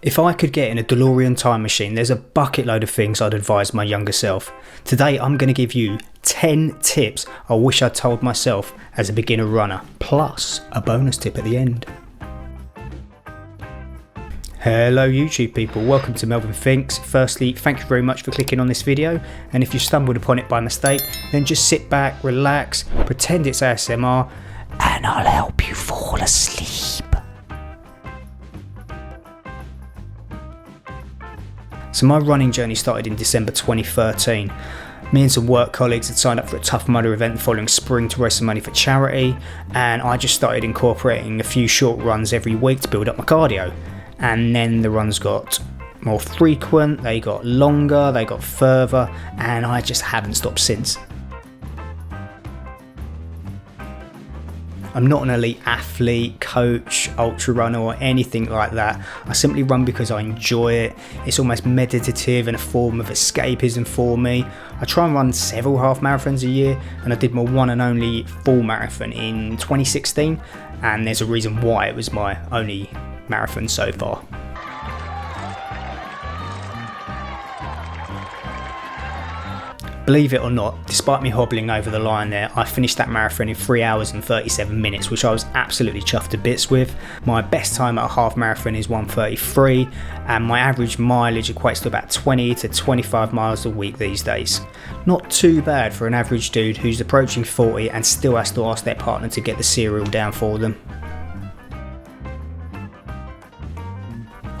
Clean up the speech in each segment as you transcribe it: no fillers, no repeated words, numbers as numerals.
If I could get in a DeLorean time machine, there's a bucket load of things I'd advise my younger self. Today I'm going to give you 10 tips I wish I'd told myself as a beginner runner, plus a bonus tip at the end. Hello YouTube people, welcome to Melvin Thinks. Firstly, thank you very much for clicking on this video, and if you stumbled upon it by mistake, then just sit back, relax, pretend it's ASMR, and I'll help you fall asleep. So my running journey started in December 2013. Me and some work colleagues had signed up for a Tough Mudder event the following spring to raise some money for charity, and I just started incorporating a few short runs every week to build up my cardio. And then the runs got more frequent, they got longer, they got further, and I just haven't stopped since. I'm not an elite athlete, coach, ultra runner or anything like that. I simply run because I enjoy it. It's almost meditative and a form of escapism for me. I try and run several half marathons a year, and I did my one and only full marathon in 2016, and there's a reason why it was my only marathon so far. Believe it or not, despite me hobbling over the line there, I finished that marathon in 3 hours and 37 minutes, which I was absolutely chuffed to bits with. My best time at a half marathon is 1:33, and my average mileage equates to about 20 to 25 miles a week these days. Not too bad for an average dude who's approaching 40 and still has to ask their partner to get the cereal down for them.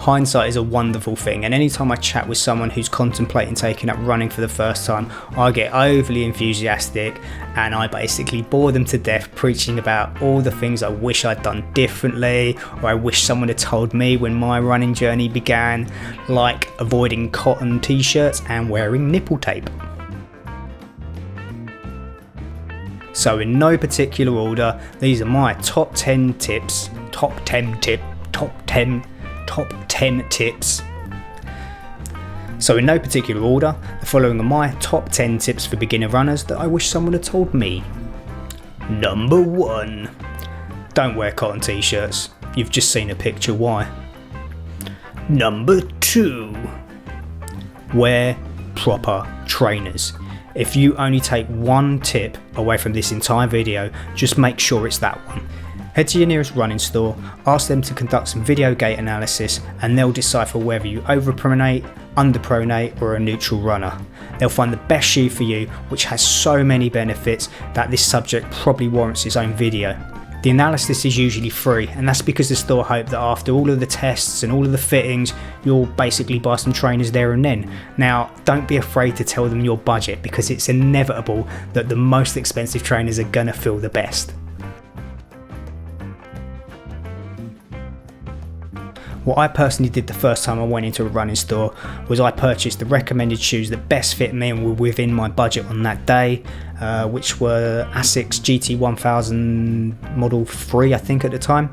Hindsight is a wonderful thing, and anytime I chat with someone who's contemplating taking up running for the first time, I get overly enthusiastic and I basically bore them to death preaching about all the things I wish I'd done differently, or I wish someone had told me when my running journey began, like avoiding cotton t-shirts and wearing nipple tape. So in no particular order, these are my top 10 tips. So in no particular order, the following are my top 10 tips for beginner runners that I wish someone had told me. Number 1. Don't wear cotton t-shirts. You've just seen a picture why. Number 2. Wear proper trainers. If you only take one tip away from this entire video, just make sure it's that one. Head to your nearest running store, ask them to conduct some video gait analysis, and they'll decipher whether you overpronate, underpronate or a neutral runner. They'll find the best shoe for you, which has so many benefits that this subject probably warrants its own video. The analysis is usually free, and that's because the store hope that after all of the tests and all of the fittings, you'll basically buy some trainers there and then. Now, don't be afraid to tell them your budget, because it's inevitable that the most expensive trainers are gonna feel the best. What I personally did the first time I went into a running store was I purchased the recommended shoes that best fit me and were within my budget on that day, which were Asics GT1000 Model 3 I think at the time.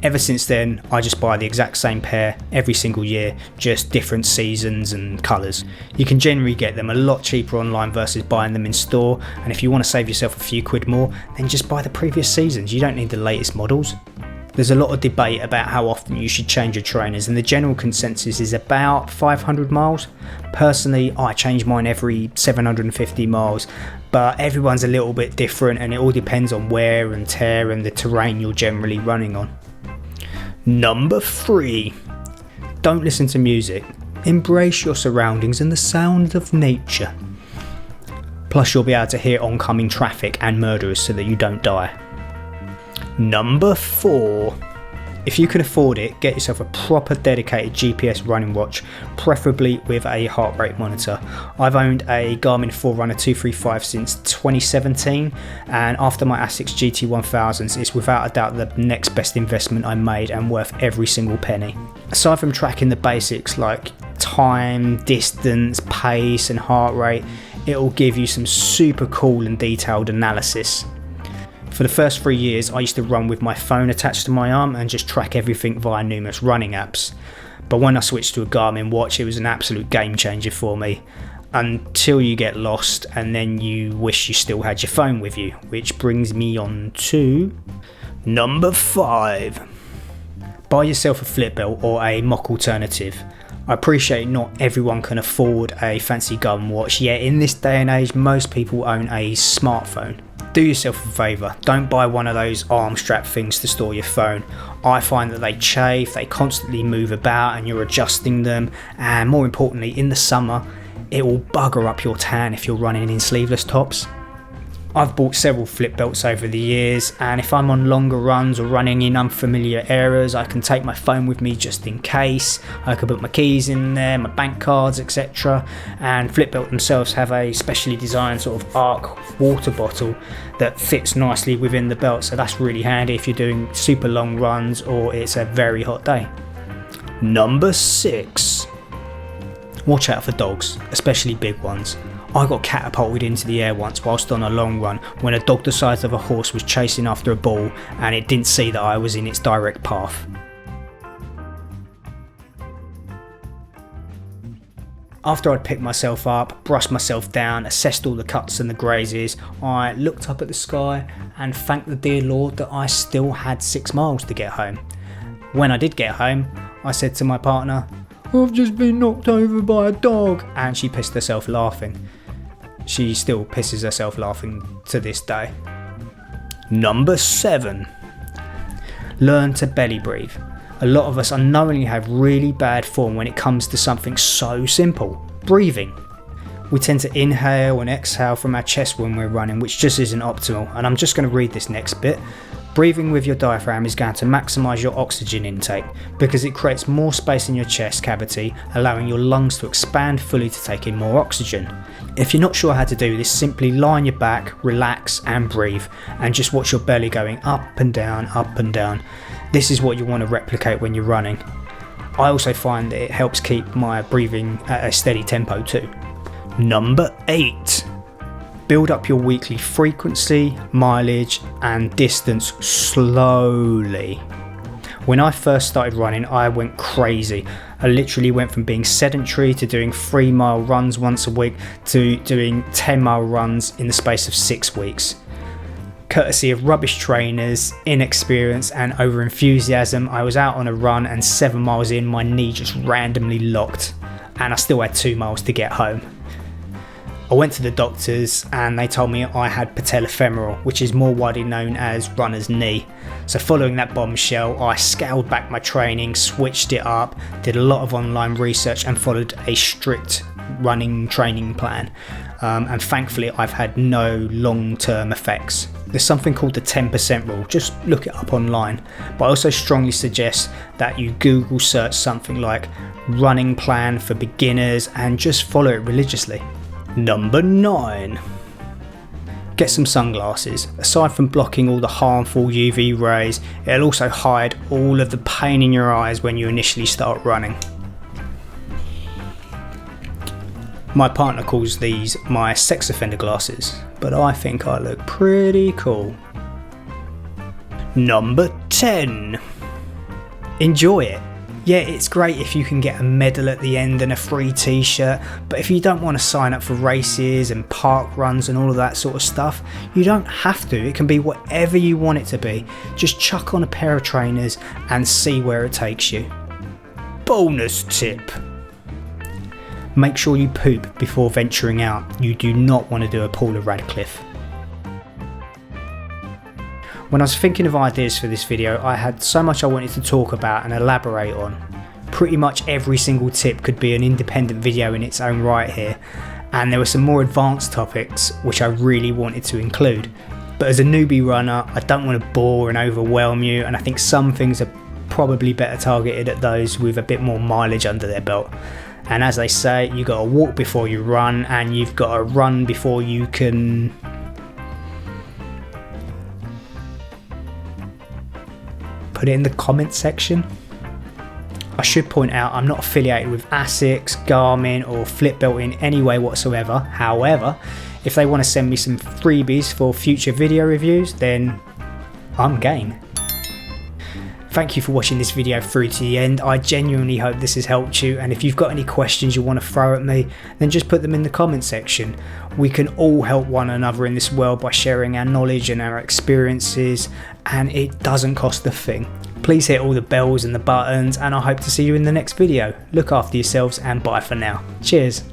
Ever since then, I just buy the exact same pair every single year, just different seasons and colours. You can generally get them a lot cheaper online versus buying them in store, and if you want to save yourself a few quid more, then just buy the previous seasons. You don't need the latest models. There's a lot of debate about how often you should change your trainers, and the general consensus is about 500 miles. Personally, I change mine every 750 miles, but everyone's a little bit different and it all depends on wear and tear and the terrain you're generally running on. Number 3. Don't listen to music. Embrace your surroundings and the sound of nature. Plus you'll be able to hear oncoming traffic and murderers so that you don't die. Number 4. If you can afford it, get yourself a proper dedicated GPS running watch, preferably with a heart rate monitor. I've owned a Garmin Forerunner 235 since 2017, and after my Asics GT1000s, it's without a doubt the next best investment I made and worth every single penny. Aside from tracking the basics like time, distance, pace and heart rate, it'll give you some super cool and detailed analysis. For the first 3 years, I used to run with my phone attached to my arm and just track everything via numerous running apps. But when I switched to a Garmin watch, it was an absolute game changer for me. Until you get lost and then you wish you still had your phone with you. Which brings me on to number 5. Buy yourself a FlipBelt or a mock alternative. I appreciate not everyone can afford a fancy Garmin watch, yet in this day and age most people own a smartphone. Do yourself a favour, don't buy one of those arm strap things to store your phone. I find that they chafe, they constantly move about and you're adjusting them, and more importantly in the summer it will bugger up your tan if you're running in sleeveless tops. I've bought several FlipBelts over the years, and if I'm on longer runs or running in unfamiliar areas, I can take my phone with me just in case. I can put my keys in there, my bank cards, etc. And FlipBelt themselves have a specially designed sort of arc water bottle that fits nicely within the belt, so that's really handy if you're doing super long runs or it's a very hot day. Number 6. Watch out for dogs, especially big ones. I got catapulted into the air once whilst on a long run when a dog the size of a horse was chasing after a ball and it didn't see that I was in its direct path. After I'd picked myself up, brushed myself down, assessed all the cuts and the grazes, I looked up at the sky and thanked the dear Lord that I still had 6 miles to get home. When I did get home, I said to my partner, "I've just been knocked over by a dog," and she pissed herself laughing. She still pisses herself laughing to this day. Number 7. Learn to belly breathe. A lot of us unknowingly have really bad form when it comes to something so simple, breathing. We tend to inhale and exhale from our chest when we're running, which just isn't optimal, and I'm just going to read this next bit. Breathing with your diaphragm is going to maximise your oxygen intake because it creates more space in your chest cavity, allowing your lungs to expand fully to take in more oxygen. If you're not sure how to do this, simply lie on your back, relax and breathe, and just watch your belly going up and down, up and down. This is what you want to replicate when you're running. I also find that it helps keep my breathing at a steady tempo too. Number 8. Build up your weekly frequency, mileage and distance slowly. When I first started running, I went crazy. I literally went from being sedentary to doing 3-mile runs once a week to doing 10-mile runs in the space of 6 weeks. Courtesy of rubbish trainers, inexperience and over enthusiasm, I was out on a run and 7 miles in my knee just randomly locked and I still had 2 miles to get home. I went to the doctors and they told me I had patellofemoral, which is more widely known as runner's knee. So following that bombshell, I scaled back my training, switched it up, did a lot of online research and followed a strict running training plan. And thankfully I've had no long-term effects. There's something called the 10% rule, just look it up online. But I also strongly suggest that you Google search something like running plan for beginners and just follow it religiously. Number 9. Get some sunglasses. Aside from blocking all the harmful UV rays, it'll also hide all of the pain in your eyes when you initially start running. My partner calls these my sex offender glasses, but I think I look pretty cool. Number 10. Enjoy it. Yeah, it's great if you can get a medal at the end and a free t-shirt, but if you don't want to sign up for races and park runs and all of that sort of stuff, you don't have to. It can be whatever you want it to be. Just chuck on a pair of trainers and see where it takes you. Bonus tip. Make sure you poop before venturing out. You do not want to do a Paula Radcliffe. When I was thinking of ideas for this video, I had so much I wanted to talk about and elaborate on. Pretty much every single tip could be an independent video in its own right here, and there were some more advanced topics which I really wanted to include. But as a newbie runner, I don't want to bore and overwhelm you, and I think some things are probably better targeted at those with a bit more mileage under their belt. And as they say, you got to walk before you run, and you've got to run before you can... Put it in the comment section. I should point out I'm not affiliated with ASICS, Garmin or FlipBelt in any way whatsoever. However, if they want to send me some freebies for future video reviews, then I'm game. Thank you for watching this video through to the end. I genuinely hope this has helped you, and if you've got any questions you want to throw at me, then just put them in the comment section. We can all help one another in this world by sharing our knowledge and our experiences, and it doesn't cost a thing. Please hit all the bells and the buttons, and I hope to see you in the next video. Look after yourselves and bye for now. Cheers.